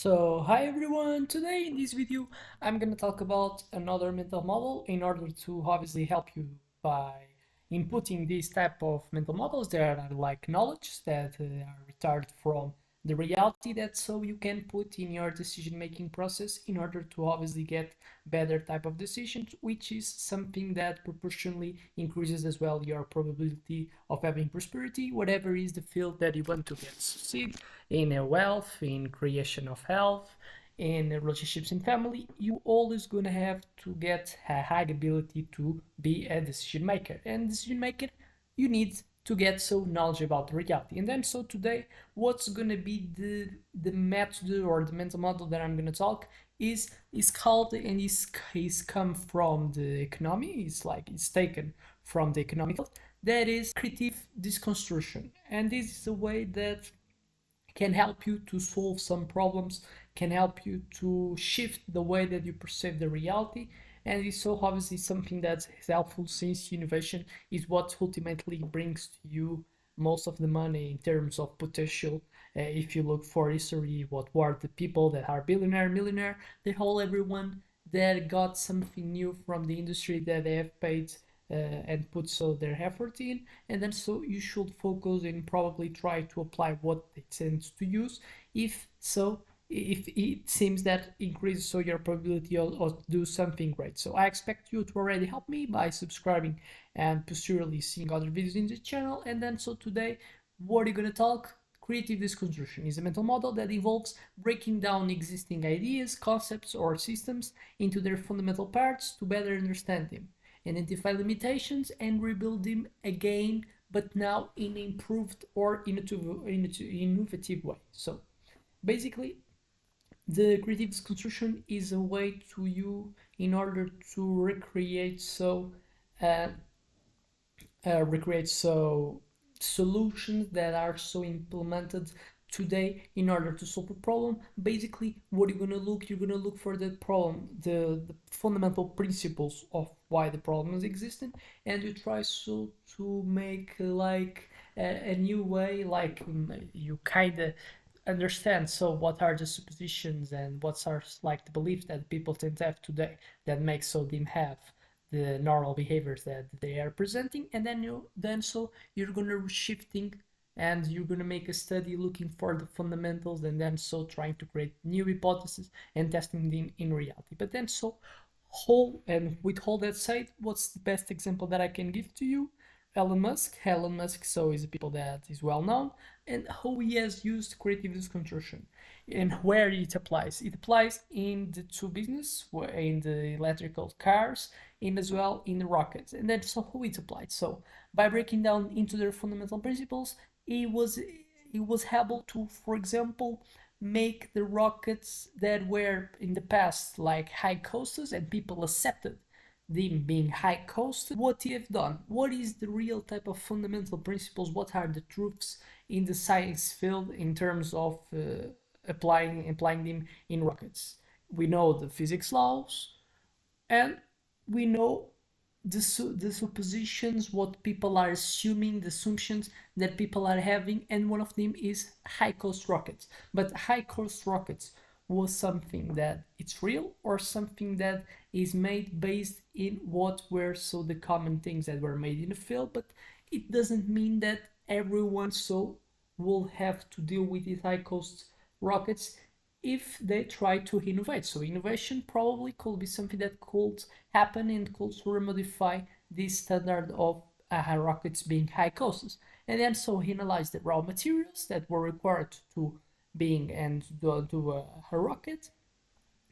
Hi everyone, today in this video I'm gonna talk about another mental model in order to obviously help you by inputting these type of mental models that are like knowledge that are retarded from the reality that so you can put in your decision making process in order to obviously get better type of decisions, which is something that proportionally increases as well your probability of having prosperity, whatever is the field that you want to get succeed in wealth, in creation of health, in relationships and family. You always gonna have to get a high ability to be a decision maker. And decision maker, you need to get so knowledge about the reality. And then so today, what's gonna be the method or the mental model that I'm gonna talk is called and is come from the economy. It's like it's taken from the economic field. That is creative deconstruction, and this is a way that can help you to solve some problems, can help you to shift the way that you perceive the reality. And it's so obviously something that's helpful since innovation is what ultimately brings to you most of the money in terms of potential. If you look for history, what were the people that are billionaire, millionaire, the whole everyone that got something new from the industry that they have paid and put so their effort in, and then so you should focus and probably try to apply what they tend to use. If so, if it seems that increases so your probability of do something great. So I expect you to already help me by subscribing and posteriorly seeing other videos in the channel. And then so today, what are you gonna talk? Creative deconstruction is a mental model that involves breaking down existing ideas, concepts, or systems into their fundamental parts to better understand them, identify limitations, and rebuild them again, but now in improved or innovative way. So basically, the creative construction is a way to you in order to uh, recreate so solutions that are so implemented today in order to solve a problem. Basically, what you're gonna look for the problem, the fundamental principles of why the problem is existing, and you try so to make like a new way, like you kind of understand so what are the suppositions and what are like the beliefs that people tend to have today that makes so them have the normal behaviors that they are presenting. And then so you're gonna shifting and you're gonna make a study looking for the fundamentals, and then so trying to create new hypotheses and testing them in reality. But then so whole and with all that said, what's the best example that I can give to you? Elon Musk so is a people that is well known, and how he has used creative construction and where it applies. It applies in the two business, in the electrical cars, and as well in the rockets. And then so how it applied. So by breaking down into their fundamental principles, he was able to, for example, make the rockets that were in the past like high costs and people accepted them being high cost. What he have done, what is the real type of fundamental principles, what are the truths in the science field in terms of applying them in rockets. We know the physics laws, and we know the suppositions, what people are assuming, the assumptions that people are having, and one of them is high cost rockets. But high cost rockets was something that it's real or something that is made based in what were so the common things that were made in the field. But it doesn't mean that everyone so will have to deal with these high cost rockets if they try to innovate. So innovation probably could be something that could happen and could remodify this standard of rockets being high costs. And then so he analyzed the raw materials that were required to being and do a rocket,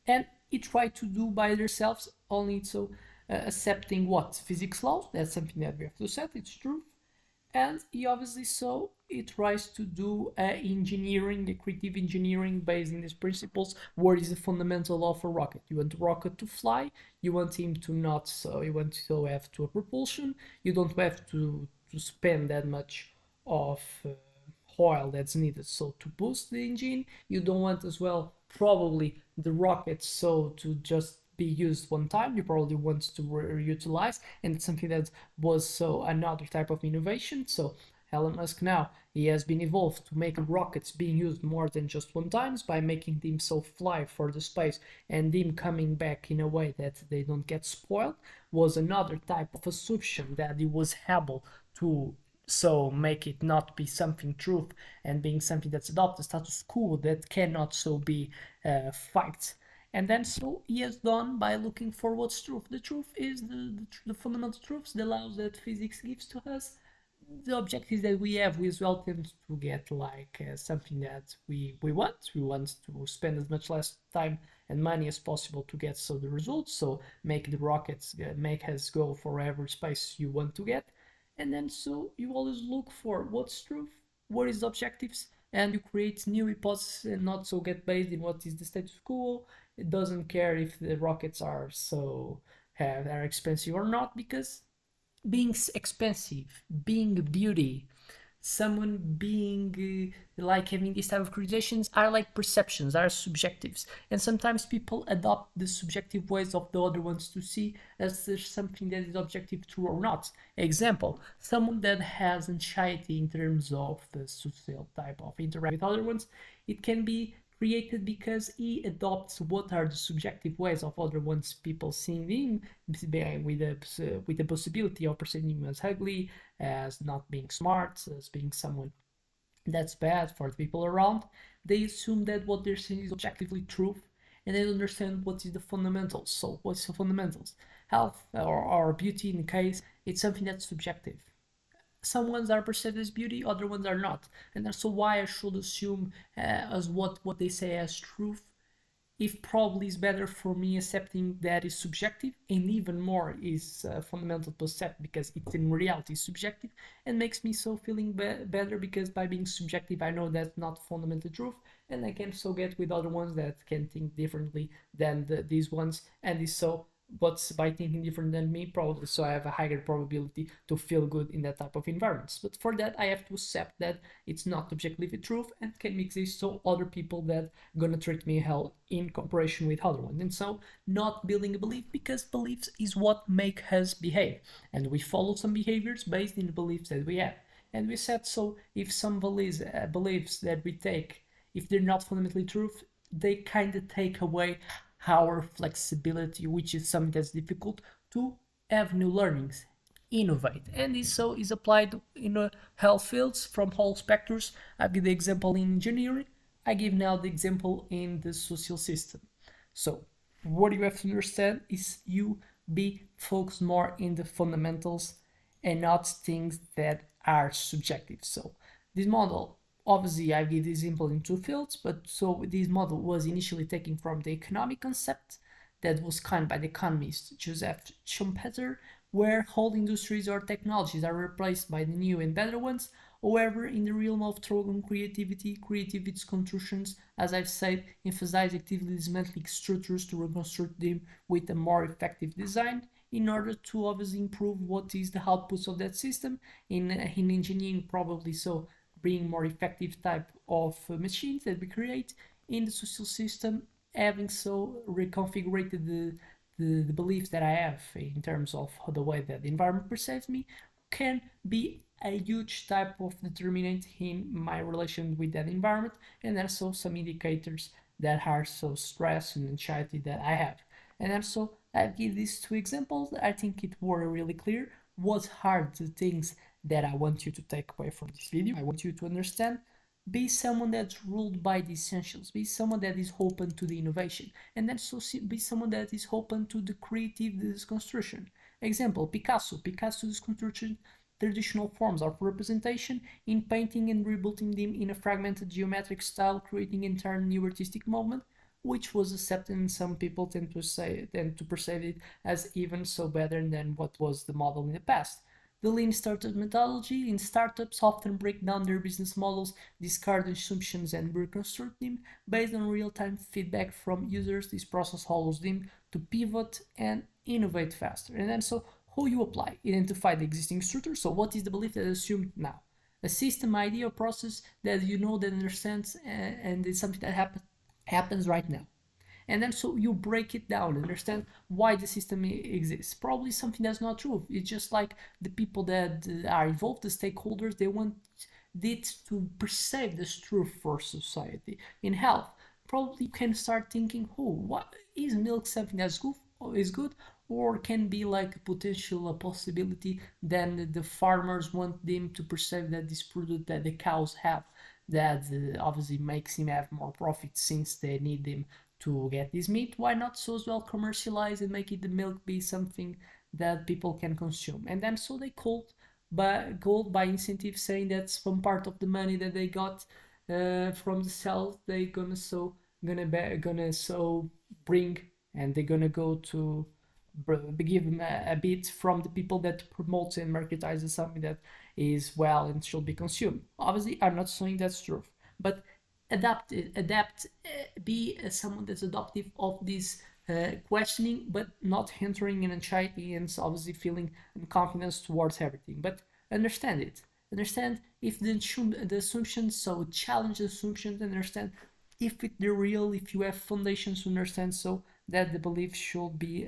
and he tried to do by themselves only so accepting what physics laws. That's something that we have to accept. It's true, and he obviously so it tries to do engineering, a creative engineering based in these principles. What is the fundamental of a rocket? You want a rocket to fly, you want him to not, so you want to have to a propulsion, you don't have to spend that much of oil that's needed so to boost the engine. You don't want as well probably the rocket so to just be used one time. You probably want to reutilize, and it's something that was so another type of innovation. So Elon Musk now, he has been evolved to make rockets being used more than just one times by making them so fly for the space and them coming back in a way that they don't get spoiled, was another type of assumption that he was able to so make it not be something truth and being something that's adopted status quo that cannot so be fight. And then so he has done by looking for what's truth. The truth is the fundamental truths, the laws that physics gives to us. The objectives that we have, we as well tend to get like something that we want. We want to spend as much less time and money as possible to get so the results. So make the rockets, make us go for whatever space you want to get. And then so you always look for what's truth, what is the objectives, and you create new hypotheses and not so get based in what is the status quo. It doesn't care if the rockets are so are expensive or not, because being expensive, being beauty, someone being like having these type of creations are like perceptions, are subjectives, and sometimes people adopt the subjective ways of the other ones to see as there's something that is objective true or not. Example, someone that has anxiety in terms of the social type of interact with other ones, it can be created because he adopts what are the subjective ways of other ones people seeing him with the possibility of perceiving him as ugly, as not being smart, as being someone that's bad for the people around. They assume that what they're saying is objectively true, and they don't understand what is the fundamentals. So what's the fundamentals? Health or beauty in the case, it's something that's subjective. Some ones are perceived as beauty, other ones are not, and that's so why I should assume as what they say as truth, if probably is better for me accepting that is subjective, and even more is fundamental to accept because it's in reality subjective, and makes me so feeling better because by being subjective I know that's not fundamental truth, and I can so get with other ones that can think differently than these ones, and is so but by thinking different than me, probably so I have a higher probability to feel good in that type of environments. But for that I have to accept that it's not objectively truth and can exist so other people that gonna treat me hell in comparison with other ones. And so not building a belief, because beliefs is what make us behave, and we follow some behaviors based in the beliefs that we have. And we said so if some beliefs that we take, if they're not fundamentally truth, they kind of take away our flexibility, which is something that's difficult to have new learnings, innovate. And this so is applied in health fields from all specters. I give the example in engineering, I give now the example in the social system. So what you have to understand is you be focused more in the fundamentals and not things that are subjective. So this model, obviously I give this example in two fields, but so this model was initially taken from the economic concept that was coined by the economist Joseph Schumpeter, where whole industries or technologies are replaced by the new and better ones. However, in the realm of Trogan creativity, its constructions, as I've said, emphasize actively dismantling structures to reconstruct them with a more effective design in order to obviously improve what is the outputs of that system. In engineering, probably so bring more effective type of machines that we create. In the social system, having so reconfigured the beliefs that I have in terms of the way that the environment perceives me can be a huge type of determinant in my relation with that environment, and also some indicators that are so stress and anxiety that I have. And also I give these two examples. I think it were really clear what are the things that I want you to take away from this video. I want you to understand, be someone that's ruled by the essentials, be someone that is open to the innovation, and then so be someone that is open to the creative deconstruction. Example, Picasso deconstruction traditional forms of representation in painting and rebuilding them in a fragmented geometric style, creating in turn new artistic movement, which was accepted, and some people tend to perceive it as even so better than what was the model in the past. The lean startup methodology in startups often break down their business models, discard assumptions, and reconstruct them based on real-time feedback from users. This process allows them to pivot and innovate faster. And then so how you apply, identify the existing structure. So what is the belief that is assumed now? A system, idea, or process that you know that understands, and it's something that happens right now. And then so you break it down, understand why the system exists. Probably something that's not true. It's just like the people that are involved, the stakeholders, they want it to perceive this truth for society. In health, probably you can start thinking, oh, what is milk something that's good, is good, or can be like a potential a possibility. Then the farmers want them to perceive that this product that the cows have, that obviously makes him have more profit since they need them to get this meat. Why not so as well commercialize and make it the milk be something that people can consume? And then so they called by gold by incentive, saying that's from part of the money that they got from the sales, they gonna so bring, and they're gonna go to give them a bit from the people that promotes and marketizes something that is well and should be consumed. Obviously, I'm not saying that's true, but adapt, be someone that's adoptive of this questioning, but not entering in anxiety and obviously feeling confidence towards everything. But understand it. Understand if the assumptions, so challenge the assumptions, and understand if they're real, if you have foundations to understand, so that the belief should be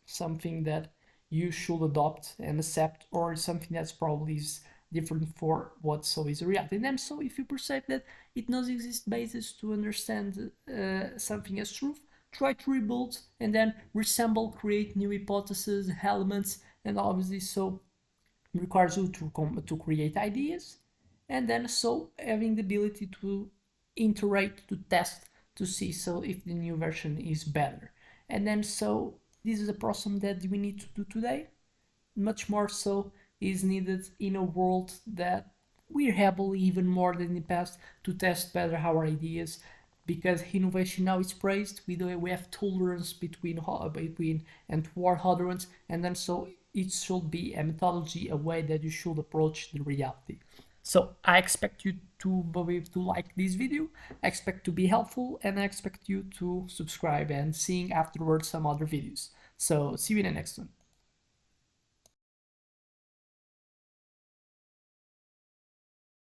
something that you should adopt and accept, or something that's probably is different for what so is a reality. And then so if you perceive that it does exist basis to understand something as truth, try to rebuild and then resemble, create new hypotheses, elements, and obviously so requires you to create ideas, and then so having the ability to iterate, to test, to see so if the new version is better. And then so this is a process that we need to do today. Much more so is needed in a world that we're able even more than in the past to test better our ideas, because innovation now is praised. We have tolerance between and toward others, and then so it should be a methodology, a way that you should approach the reality. So I expect you to like this video, I expect to be helpful, and I expect you to subscribe and seeing afterwards some other videos. So see you in the next one.